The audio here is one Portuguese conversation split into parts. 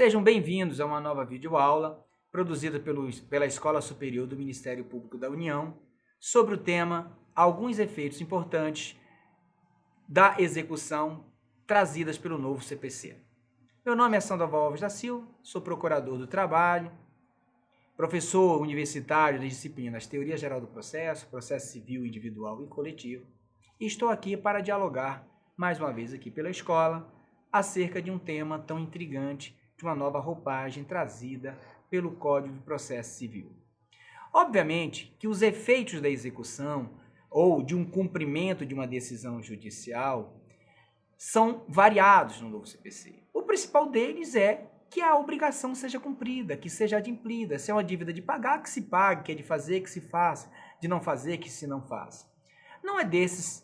Sejam bem-vindos a uma nova videoaula produzida pela Escola Superior do Ministério Público da União sobre o tema Alguns efeitos importantes da execução trazidas pelo novo CPC. Meu nome é Sandoval Alves da Silva, sou procurador do trabalho, professor universitário das disciplinas Teoria Geral do Processo, Processo Civil Individual e Coletivo, e estou aqui para dialogar, mais uma vez aqui pela escola, acerca de um tema tão intrigante, de uma nova roupagem trazida pelo Código de Processo Civil. Obviamente que os efeitos da execução ou de um cumprimento de uma decisão judicial são variados no novo CPC. O principal deles é que a obrigação seja cumprida, que seja adimplida. Se é uma dívida de pagar, que se pague, que é de fazer, que se faça, de não fazer, que se não faça. Não é deste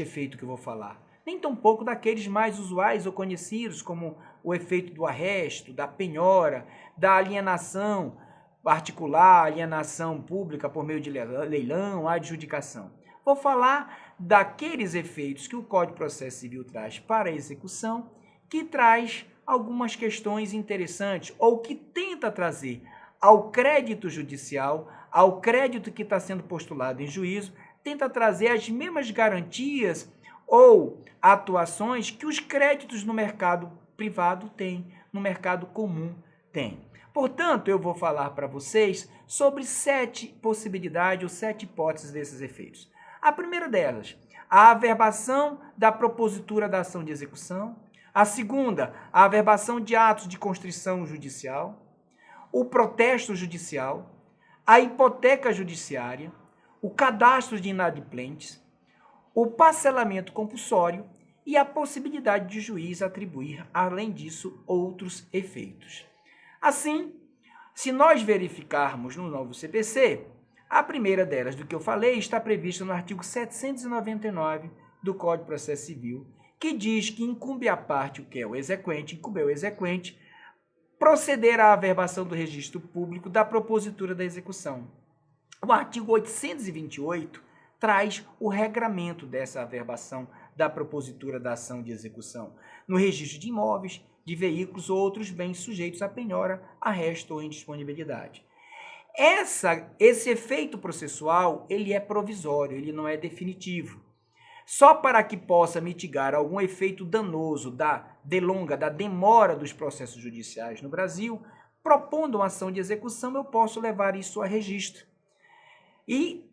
efeito que eu vou falar, nem tampouco daqueles mais usuais ou conhecidos, como o efeito do arresto, da penhora, da alienação particular, alienação pública por meio de leilão, adjudicação. Vou falar daqueles efeitos que o Código de Processo Civil traz para a execução, que traz algumas questões interessantes, ou que tenta trazer ao crédito judicial, ao crédito que está sendo postulado em juízo, tenta trazer as mesmas garantias ou atuações que os créditos no mercado privado têm, no mercado comum têm. Portanto, eu vou falar para vocês sobre 7 possibilidades ou 7 hipóteses desses efeitos. A primeira delas, a averbação da propositura da ação de execução. A segunda, a averbação de atos de constrição judicial. O protesto judicial. A hipoteca judiciária. O cadastro de inadimplentes. O parcelamento compulsório e a possibilidade de juiz atribuir, além disso, outros efeitos. Assim, se nós verificarmos no novo CPC, a primeira delas, do que eu falei, está prevista no artigo 799 do Código de Processo Civil, que diz que incumbe à parte, o que é o exequente, incumbe ao exequente, proceder à averbação do registro público da propositura da execução. O artigo 828 traz o regramento dessa averbação da propositura da ação de execução no registro de imóveis, de veículos ou outros bens sujeitos a penhora, arresto ou indisponibilidade. Esse efeito processual, ele é provisório, ele não é definitivo. Só para que possa mitigar algum efeito danoso da demora dos processos judiciais no Brasil, propondo uma ação de execução, eu posso levar isso a registro. E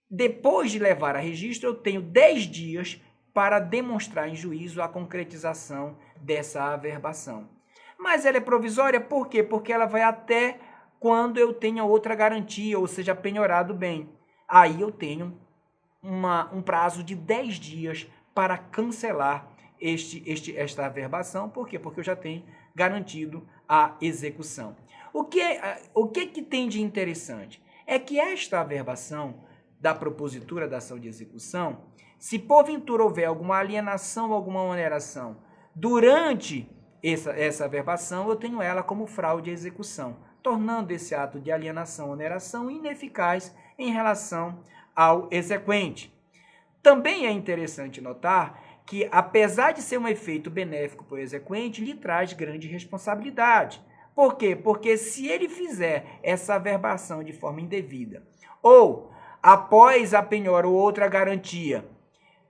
depois de levar a registro, eu tenho 10 dias para demonstrar em juízo a concretização dessa averbação. Mas ela é provisória por quê? Porque ela vai até quando eu tenha outra garantia, ou seja, penhorado o bem. Aí eu tenho um prazo de 10 dias para cancelar esta averbação. Por quê? Porque eu já tenho garantido a execução. O que tem de interessante? É que esta averbação da propositura da ação de execução, se porventura houver alguma alienação ou alguma oneração durante essa averbação, eu tenho ela como fraude à execução, tornando esse ato de alienação ou oneração ineficaz em relação ao exequente. Também é interessante notar que, apesar de ser um efeito benéfico para o exequente, lhe traz grande responsabilidade. Por quê? Porque se ele fizer essa averbação de forma indevida, ou após a penhora ou outra garantia,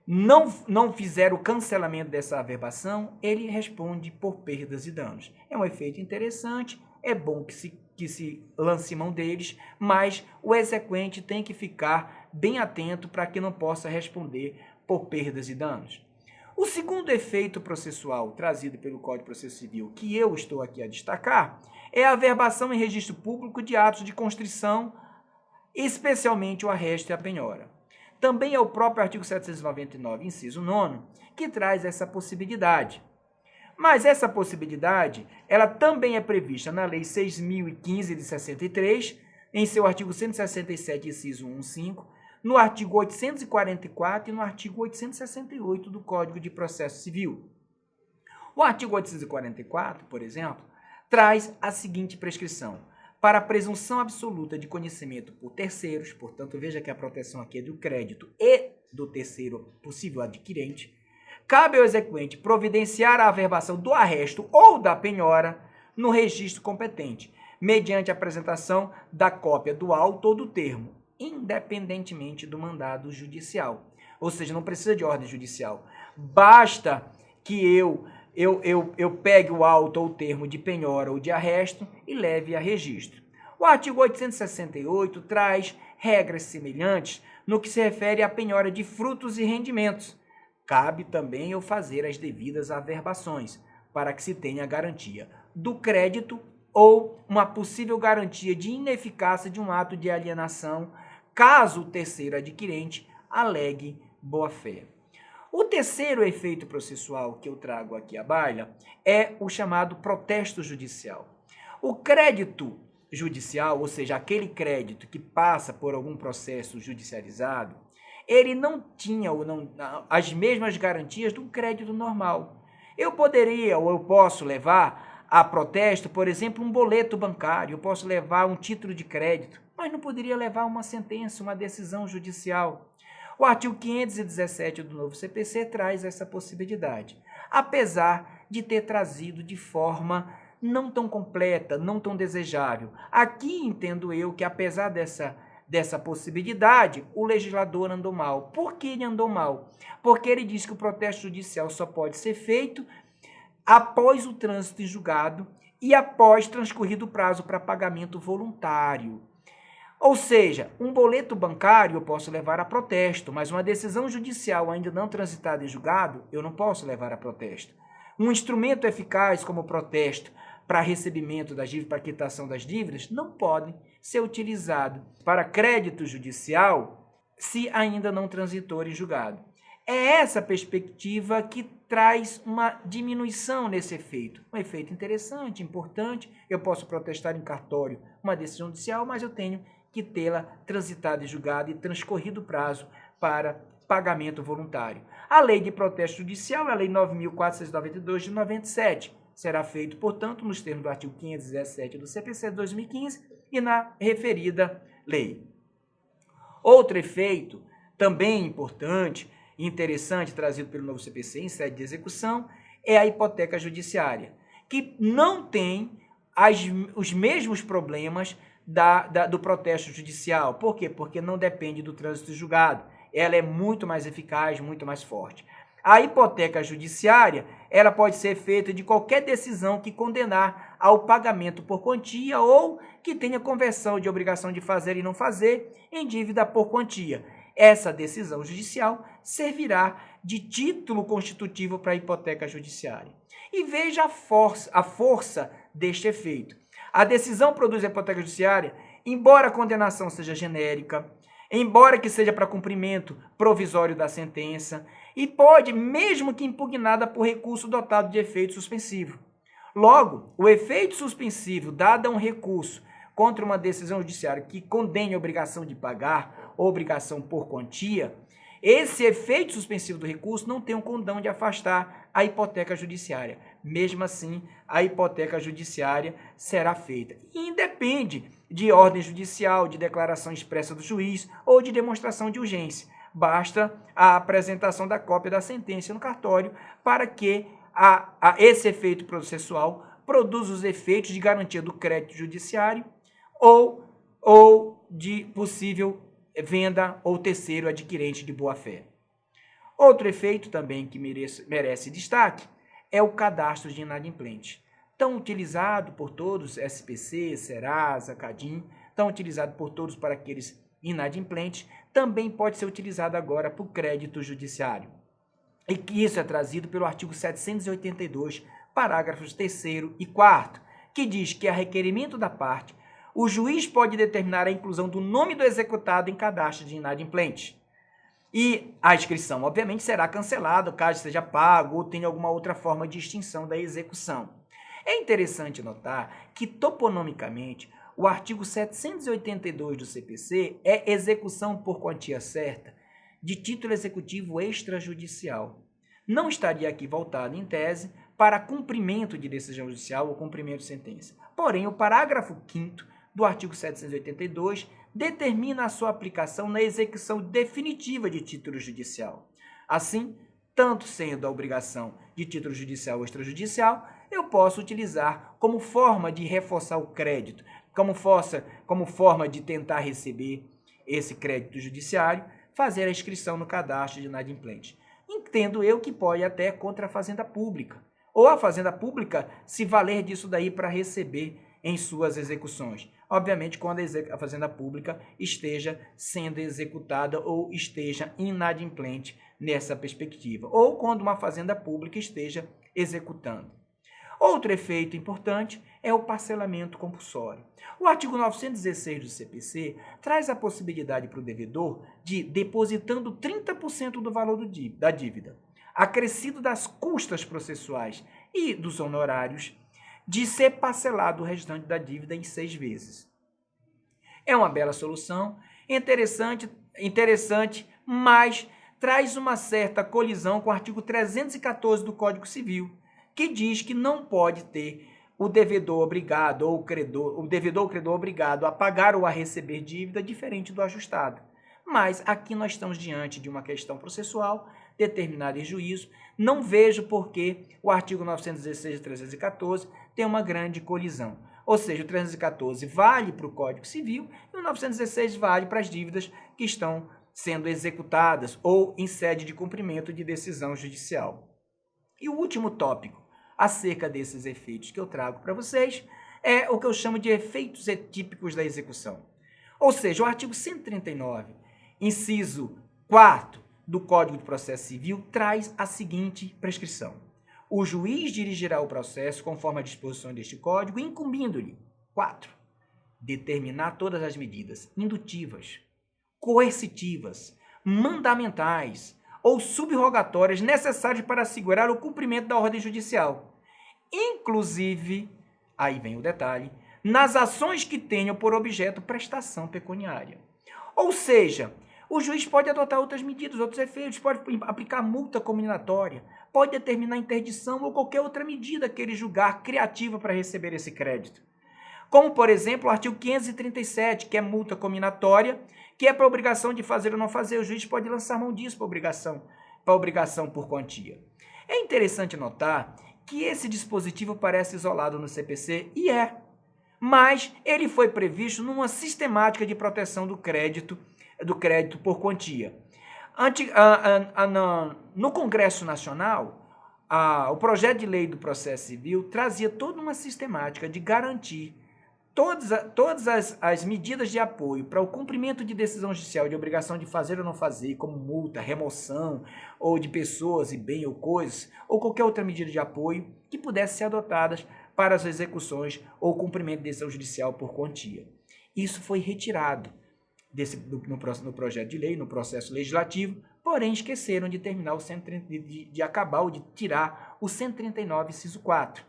não fizer o cancelamento dessa averbação, ele responde por perdas e danos. É um efeito interessante, é bom que se lance mão deles, mas o exequente tem que ficar bem atento para que não possa responder por perdas e danos. O segundo efeito processual trazido pelo Código de Processo Civil, que eu estou aqui a destacar, é a averbação em registro público de atos de constrição, especialmente o arresto e a penhora. Também é o próprio artigo 799, inciso 9, que traz essa possibilidade. Mas essa possibilidade, ela também é prevista na Lei 6.015 de 63, em seu artigo 167, inciso 1, 5, no artigo 844 e no artigo 868 do Código de Processo Civil. O artigo 844, por exemplo, traz a seguinte prescrição: para a presunção absoluta de conhecimento por terceiros, portanto, veja que a proteção aqui é do crédito e do terceiro possível adquirente, cabe ao exequente providenciar a averbação do arresto ou da penhora no registro competente, mediante a apresentação da cópia do auto ou do termo, independentemente do mandado judicial. Ou seja, não precisa de ordem judicial. Basta que eu pegue o auto ou o termo de penhora ou de arresto e leve a registro. O artigo 868 traz regras semelhantes no que se refere à penhora de frutos e rendimentos. Cabe também eu fazer as devidas averbações, para que se tenha a garantia do crédito ou uma possível garantia de ineficácia de um ato de alienação, caso o terceiro adquirente alegue boa-fé. O terceiro efeito processual que eu trago aqui à baila é o chamado protesto judicial. O crédito judicial, ou seja, aquele crédito que passa por algum processo judicializado, ele não tinha as mesmas garantias do crédito normal. Eu poderia ou eu posso levar a protesto, por exemplo, um boleto bancário, eu posso levar um título de crédito, mas não poderia levar uma sentença, uma decisão judicial. O artigo 517 do novo CPC traz essa possibilidade, apesar de ter trazido de forma não tão completa, não tão desejável. Aqui entendo eu que, apesar dessa possibilidade, o legislador andou mal. Por que ele andou mal? Porque ele diz que o protesto judicial só pode ser feito após o trânsito em julgado e após transcorrido o prazo para pagamento voluntário. Ou seja, um boleto bancário eu posso levar a protesto, mas uma decisão judicial ainda não transitada em julgado, eu não posso levar a protesto. Um instrumento eficaz como protesto para recebimento das dívidas, para quitação das dívidas, não pode ser utilizado para crédito judicial se ainda não transitou em julgado. É essa perspectiva que traz uma diminuição nesse efeito. Um efeito interessante, importante. Eu posso protestar em cartório uma decisão judicial, mas eu tenho que tê-la transitada em julgado e transcorrido o prazo para pagamento voluntário. A lei de protesto judicial é a lei 9.492 de 97. Será feito, portanto, nos termos do artigo 517 do CPC de 2015 e na referida lei. Outro efeito, também importante e interessante, trazido pelo novo CPC em sede de execução, é a hipoteca judiciária, que não tem os mesmos problemas do protesto judicial. Por quê? Porque não depende do trânsito julgado. Ela é muito mais eficaz, muito mais forte. A hipoteca judiciária, ela pode ser feita de qualquer decisão que condenar ao pagamento por quantia ou que tenha conversão de obrigação de fazer e não fazer em dívida por quantia. Essa decisão judicial servirá de título constitutivo para a hipoteca judiciária. E veja a força deste efeito. A decisão produz a hipoteca judiciária, embora a condenação seja genérica, embora que seja para cumprimento provisório da sentença, e pode, mesmo que impugnada por recurso dotado de efeito suspensivo. Logo, o efeito suspensivo dado a um recurso contra uma decisão judiciária que condene a obrigação de pagar ou obrigação por quantia, esse efeito suspensivo do recurso não tem um condão de afastar a hipoteca judiciária. Mesmo assim, a hipoteca judiciária será feita. E independe de ordem judicial, de declaração expressa do juiz ou de demonstração de urgência. Basta a apresentação da cópia da sentença no cartório para que esse efeito processual produza os efeitos de garantia do crédito judiciário ou de possível venda ou terceiro adquirente de boa-fé. Outro efeito também que merece destaque é o cadastro de inadimplente, tão utilizado por todos, SPC, Serasa, Cadim, tão utilizado por todos para aqueles inadimplentes, também pode ser utilizado agora para o crédito judiciário. E que isso é trazido pelo artigo 782, parágrafos 3º e 4º, que diz que a requerimento da parte, o juiz pode determinar a inclusão do nome do executado em cadastro de inadimplente. E a inscrição, obviamente, será cancelada caso seja pago ou tenha alguma outra forma de extinção da execução. É interessante notar que, toponomicamente, o artigo 782 do CPC é execução por quantia certa de título executivo extrajudicial. Não estaria aqui voltado, em tese, para cumprimento de decisão judicial ou cumprimento de sentença. Porém, o parágrafo 5º do artigo 782 determina a sua aplicação na execução definitiva de título judicial. Assim, tanto sendo a obrigação de título judicial ou extrajudicial, eu posso utilizar como forma de reforçar o crédito, como forma de tentar receber esse crédito judiciário, fazer a inscrição no cadastro de inadimplente. Entendo eu que pode até contra a Fazenda Pública, ou a Fazenda Pública se valer disso daí para receber em suas execuções. Obviamente, quando a Fazenda Pública esteja sendo executada ou esteja inadimplente nessa perspectiva, ou quando uma Fazenda Pública esteja executando. Outro efeito importante é o parcelamento compulsório. O artigo 916 do CPC traz a possibilidade para o devedor de, depositando 30% do valor da dívida, acrescido das custas processuais e dos honorários, de ser parcelado o restante da dívida em 6 vezes. É uma bela solução, interessante, mas traz uma certa colisão com o artigo 314 do Código Civil, que diz que não pode ter o devedor obrigado ou o devedor ou credor obrigado a pagar ou a receber dívida diferente do ajustado. Mas aqui nós estamos diante de uma questão processual determinada em juízo. Não vejo por que o artigo 916 e 314 tem uma grande colisão. Ou seja, o 314 vale para o Código Civil e o 916 vale para as dívidas que estão sendo executadas ou em sede de cumprimento de decisão judicial. E o último tópico acerca desses efeitos que eu trago para vocês é o que eu chamo de efeitos atípicos da execução. Ou seja, o artigo 139, inciso 4 do Código de Processo Civil traz a seguinte prescrição: o juiz dirigirá o processo conforme a disposição deste Código, incumbindo-lhe 4. Determinar todas as medidas indutivas, coercitivas, mandamentais ou subrogatórias necessárias para assegurar o cumprimento da ordem judicial, inclusive, aí vem o detalhe, nas ações que tenham por objeto prestação pecuniária. Ou seja, o juiz pode adotar outras medidas, outros efeitos, pode aplicar multa combinatória, pode determinar interdição ou qualquer outra medida que ele julgar criativa para receber esse crédito. Como, por exemplo, o artigo 537, que é multa combinatória, que é para obrigação de fazer ou não fazer. O juiz pode lançar mão disso para obrigação por quantia. É interessante notar que esse dispositivo parece isolado no CPC, e mas ele foi previsto numa sistemática de proteção do crédito por quantia. No Congresso Nacional, o projeto de lei do processo civil trazia toda uma sistemática de garantir todas as medidas de apoio para o cumprimento de decisão judicial de obrigação de fazer ou não fazer, como multa, remoção, ou de pessoas e bem ou coisas, ou qualquer outra medida de apoio que pudesse ser adotadas para as execuções ou cumprimento de decisão judicial por quantia. Isso foi retirado no projeto de lei, no processo legislativo, porém esqueceram de terminar de acabar ou de tirar o 139, inciso 4.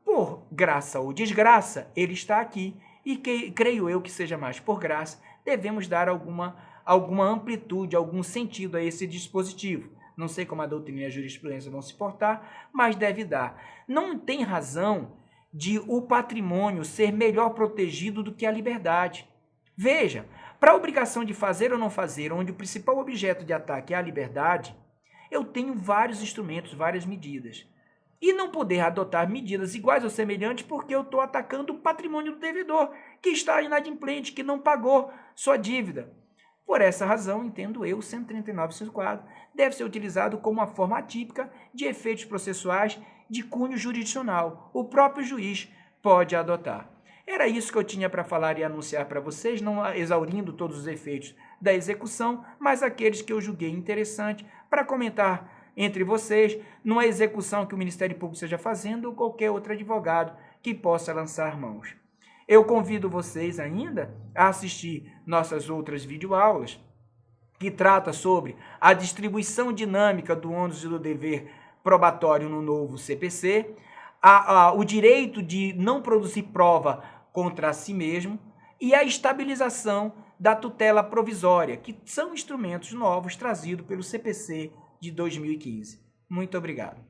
Por graça ou desgraça, ele está aqui e creio eu que seja mais por graça, devemos dar alguma amplitude, algum sentido a esse dispositivo. Não sei como a doutrina e a jurisprudência vão se portar, mas deve dar. Não tem razão de o patrimônio ser melhor protegido do que a liberdade. Veja, para a obrigação de fazer ou não fazer, onde o principal objeto de ataque é a liberdade, eu tenho vários instrumentos, várias medidas. E não poder adotar medidas iguais ou semelhantes porque eu estou atacando o patrimônio do devedor, que está inadimplente, que não pagou sua dívida. Por essa razão, entendo eu, o 139.4 deve ser utilizado como uma forma atípica de efeitos processuais de cunho jurisdicional. O próprio juiz pode adotar. Era isso que eu tinha para falar e anunciar para vocês, não exaurindo todos os efeitos da execução, mas aqueles que eu julguei interessante para comentar entre vocês, numa execução que o Ministério Público esteja fazendo ou qualquer outro advogado que possa lançar mãos. Eu convido vocês ainda a assistir nossas outras videoaulas, que trata sobre a distribuição dinâmica do ônus e do dever probatório no novo CPC, o direito de não produzir prova contra si mesmo e a estabilização da tutela provisória, que são instrumentos novos trazidos pelo CPC de 2015. Muito obrigado.